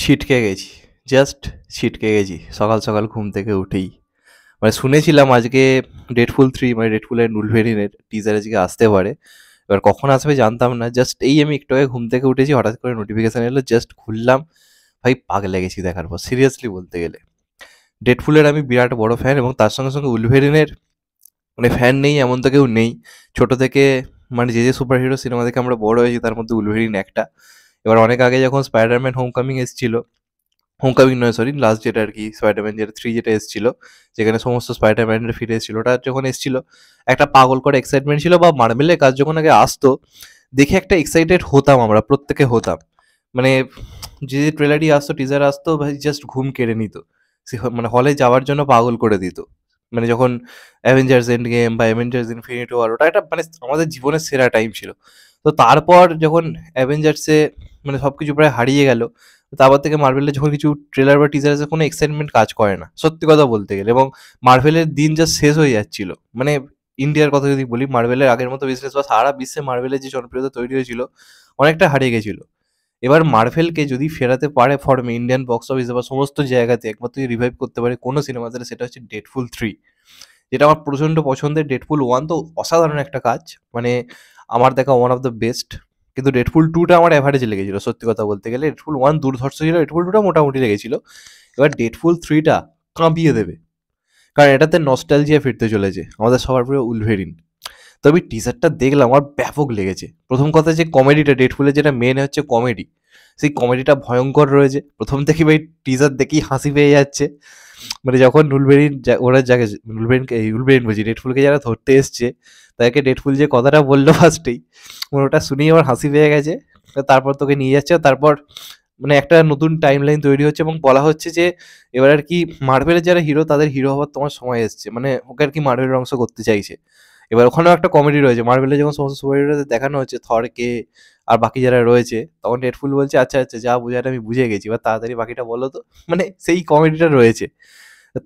ছিটকে গেছি। জাস্ট ছিটকে গেছি সকাল, সকাল ঘুম থেকে উঠেই। মানে শুনেছিলাম আজকে ডেডপুল 3 মানে ডেডপুল অ্যান্ড উলভেরিনের টিজার আজকে আসতে পারে। এবার কখন আসবে জানতাম না। জাস্ট এই আমি একটু আগে ঘুম থেকে উঠেছি, হঠাৎ করে নোটিফিকেশন এলো, জাস্ট খুললাম। ভাই পাগলে গেছি দেখার পর, সিরিয়াসলি বলতে গেলে। ডেডপুলের আমি বিরাট বড় ফ্যান, এবং তার সঙ্গে, সঙ্গে উলভেরিনের মানে ফ্যান নেই এমন তো কেউ নেই। ছোট থেকে মানে যে সুপার হিরো সিনেমা দেখে আমরা বড় হয়েছি তার মধ্যে উলভেরিন একটা। এবার অনেক আগে যখন স্পাইডারম্যান হোমকামিং এসেছিল, হোমকামিং নয় সরি, লাস্ট যেটা আর কি স্পাইডারম্যান যেটা 3 যেটা এসেছিল, যেখানে সমস্ত স্পাইডারম্যানরা ফিরে এসেছিল, ওটা যখন এসেছিল একটা পাগল করে এক্সাইটমেন্ট ছিল। বা মার্বেলের কাজ যখন আগে আসতো দেখে একটা এক্সাইটেড হতাম, আমরা প্রত্যেকে হতাম। মানে যে ট্রেলারই আসতো, টিজার আসতো, ভাই জাস্ট ঘুম কেড়ে নিত। মানে হলে যাওয়ার জন্য পাগল করে দিত। মানে যখন অ্যাভেঞ্জার্স এন্ড গেম বা অ্যাভেঞ্জার্স ইনফিনিটি ওয়ার, ওটা একটা মানে আমাদের জীবনের সেরা টাইম ছিল। তো তারপর যখন অ্যাভেঞ্জার্সে মানে সব কিছু প্রায় হারিয়ে গেল, তারপর থেকে মার্ভেলের যখন কিছু ট্রেলার বা টিজার আসে, কোনো এক্সাইটমেন্ট কাজ করে না সত্যি কথা বলতে গেলে। এবং মার্ভেলের দিন জাস্ট শেষ হয়ে যাচ্ছিল। মানে ইন্ডিয়ার কথা যদি বলি, মার্ভেলের আগের মতো বিজনেস বা সারা বিশ্বে মার্ভেলের যে জনপ্রিয়তা তৈরি হয়েছিল অনেকটা হারিয়ে গেছিল। এবার মার্ভেলকে যদি ফেরাতে পারে ফর্মে ইন্ডিয়ান বক্স অফিসে বা সমস্ত জায়গাতে, একমাত্র রিভাইভ করতে পারে কোনো সিনেমাতে, সেটা হচ্ছে ডেডপুল 3, যেটা আমার প্রচণ্ড পছন্দের। ডেডপুল 1 তো অসাধারণ একটা কাজ, মানে আমার দেখা ওয়ান অফ দ্য বেস্ট। কিন্তু ডেডপুল 2টা আমার অ্যাভারেজে লেগেছিল সত্যি কথা বলতে গেলে। ডেডপুল 1 দুর্ধর্ষ ছিল, ডেডপুল 2টা মোটামুটি লেগেছিল। এবার ডেডপুল 3টা কাঁপিয়ে দেবে, কারণ এটাতে নস্টালজিয়া ফিরতে চলেছে আমাদের সবার প্রিয় উলভেরিন। তো আমি টিজারটা দেখলাম, আমার ব্যাপক লেগেছে। প্রথম কথা যে কমেডিটা, ডেডপুলের যেটা মেন হচ্ছে কমেডি, সেই কমেডিটা ভয়ঙ্কর রয়েছে। প্রথম থেকে ভাই টিজার দেখেই হাসি পেয়ে যাচ্ছে। মানে যখন ওরা যাকে উলভেরিন বলছি, ডেডপুলকে যারা ধরতে এসছে, তাদেরকে ডেডপুল যে কথাটা বললো ফার্স্টেই, মানে ওটা শুনেই আমার হাসি পেয়ে গেছে। তারপর তোকে নিয়ে যাচ্ছে, তারপর মানে একটা নতুন টাইম লাইন তৈরি হচ্ছে, এবং বলা হচ্ছে যে এবার আর কি মার্ভেলের যারা হিরো তাদের হিরো হওয়ার তোমার সময় এসছে। মানে ওকে আর কি মার্ভেলের অংশ করতে চাইছে। এবার ওখানেও একটা কমেডি রয়েছে। মার্ভেলে যখন সমস্ত সুপার হিরোদের দেখানো হচ্ছে, থরকে আর বাকি যারা রয়েছে, তখন ডেডপুল বলছে আচ্ছা আচ্ছা যা বোঝার আমি বুঝে গেছি, এবার তাড়াতাড়ি বাকিটা বলো তো। মানে সেই কমেডিটা রয়েছে।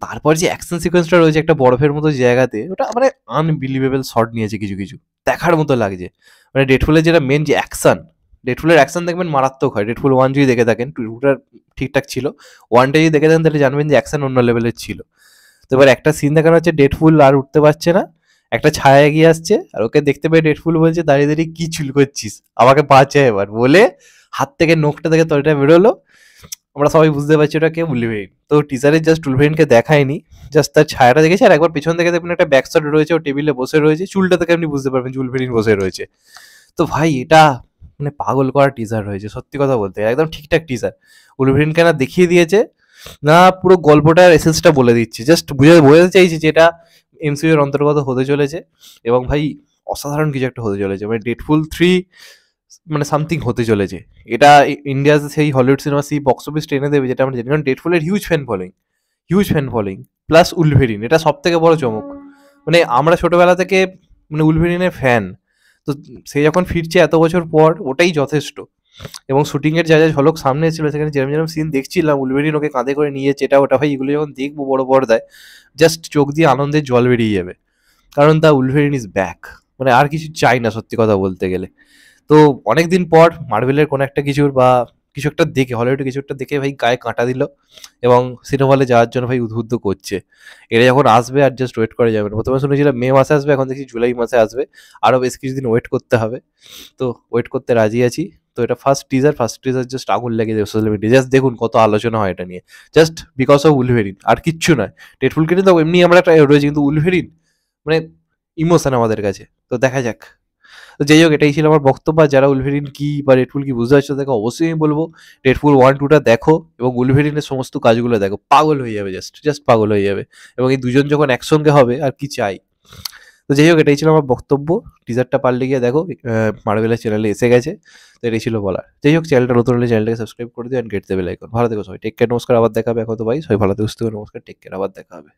তারপর যে অ্যাকশন সিকোয়েন্সটা রয়েছে একটা বরফের মতো জায়গাতে, ওটা মানে আনবিলিভেবল শট নিয়েছে কিছু কিছু, দেখার মতো লাগছে। মানে ডেডপুলের যেটা মেন যে অ্যাকশন, ডেডপুলের অ্যাকশন দেখবেন মারাত্মক হয়। ডেডপুল 1 যদি দেখে থাকেন, 2টা ঠিকঠাক ছিল, 1টা যদি দেখে থাকেন তাহলে জানবেন যে অ্যাকশন অন্য লেভেলের ছিল। তো এবার একটা সিন দেখানো হচ্ছে, ডেডপুল আর উঠতে পারছে না, একটা ছায়া এগিয়ে আসছে, আর ওকে দেখতে পেয়ে ডেডপুল বলছে দাঁড়িয়ে দাঁড়িয়ে কি চুল করছিস, আমাকে বাঁচা এবার বলে হাত থেকে নোকটা থেকে তলটা বেরোলো। আমরা সবাই বুঝতে পারছি ওটা কে, উলভেরিন। তো টিজারে জাস্ট উলভেরিনকে দেখায়নি, জাস্ট তার ছায়াটা দেখেছি। আর একবার পেছন থেকে দেখবেন একটা ব্যাক শট রয়েছে, ও টেবিলে বসে রয়েছে, চুলটা থেকে আপনি বুঝতে পারবেন যে উলভেরিন বসে রয়েছে। তো ভাই এটা মানে পাগল করা টিজার হয়েছে সত্যি কথা বলতে, একদম ঠিকঠাক টিজার। উলভেরিনকে না দেখিয়ে দিয়েছে, না পুরো গল্পটার এসেন্সটা বলে দিচ্ছে, জাস্ট বোঝাতে চাইছে যে এটা এমসিইউ এর অন্তর্গত হতে চলেছে। এবং ভাই অসাধারণ কিছু একটা হতে চলেছে। মানে ডেডপুল 3 মানে সামথিং হতে চলেছে। এটা ইন্ডিয়ার সেই হলিউড সিনেমা সেই বক্স অফিস টেনে দেবে, যেটা আমরা জানি। কারণ ডেডপুলের হিউজ ফ্যান ফলোয়িং, প্লাস উলভেরিন, এটা সব থেকে বড় চমক। মানে আমরা ছোটবেলা থেকে মানে উলভেরিনের ফ্যান। তো সে যখন ফিরছে এত বছর পর, ওটাই যথেষ্ট। এবং শুটিংয়ের যা যা ঝলক সামনে ছিল, সেখানে যেরকম যেরকম সিন দেখছিলাম, উলভেরিন ওকে কাঁধে করে নিয়ে যেটা ওটা, ভাই এগুলো যখন দেখবো বড় পর্দায়, জাস্ট চোখ দিয়ে আনন্দের জল বেরিয়ে যাবে। কারণ দ্য উলভেরিন ইজ ব্যাক। মানে আর কিছু চাই না সত্যি কথা বলতে গেলে। তো অনেকদিন পর মার্ভেলের কোনো একটা কিছুর বা কিছু একটা দেখে, হলিউডে কিছু একটা দেখে ভাই গায়ে কাঁটা দিল, এবং সিনেমা হলে যাওয়ার জন্য ভাই উদ্বুদ্ধ করছে। এটা যখন আসবে আর জাস্ট ওয়েট করা যাবে না। প্রথমে শুনেছিলাম মে মাসে আসবে, এখন দেখছি জুলাই মাসে আসবে। আরও বেশ কিছুদিন ওয়েট করতে হবে। তো ওয়েট করতে রাজি আছি। তো এটা ফার্স্ট টিজার জাস্ট আগুন লেগে যাবে সোশ্যাল মিডিয়া। জাস্ট দেখুন কত আলোচনা হয় এটা নিয়ে, জাস্ট বিকজ অফ উলভেরিন, আর কিচ্ছু নয়। ডেডপুলকে নিয়ে তো এমনি আমরা একটা রয়েছে, কিন্তু উলভেরিন মানে ইমোশন আমাদের কাছে। তো দেখা যাক। তো যাই হোক, এটাই ছিল আমার বক্তব্য। আর যারা উলভেরিন কি বা ডেডপুল কি বুঝতে পারছো, দেখো অবশ্যই আমি বলবো ডেডপুল 1-2টা দেখো, এবং উলভেরিনের সমস্ত কাজগুলো দেখো, পাগল হয়ে যাবে, জাস্ট জাস্ট পাগল হয়ে যাবে। এবং এই দুজন যখন একসঙ্গে হবে আর কি চাই। তো যাই হোক, এটাই ছিল আমার বক্তব্য। টিজারটা পারলে গিয়ে দেখো, মার্ভেলের চ্যানেলে এসে গেছে। তো এটাই ছিল বলার। যাই হোক, চ্যানেলটা নতুন হলে চ্যানেলটাকে সাবস্ক্রাইব করে দিও, and get the bell icon. ভালো থেকো সবাই, টেক কেয়ার, নমস্কার, আবার দেখা হবে। এখন তো ভাই সবাই ভালো থেকো, সুস্থ থেকো, নমস্কার, টেক কেয়ার, আবার দেখা হবে।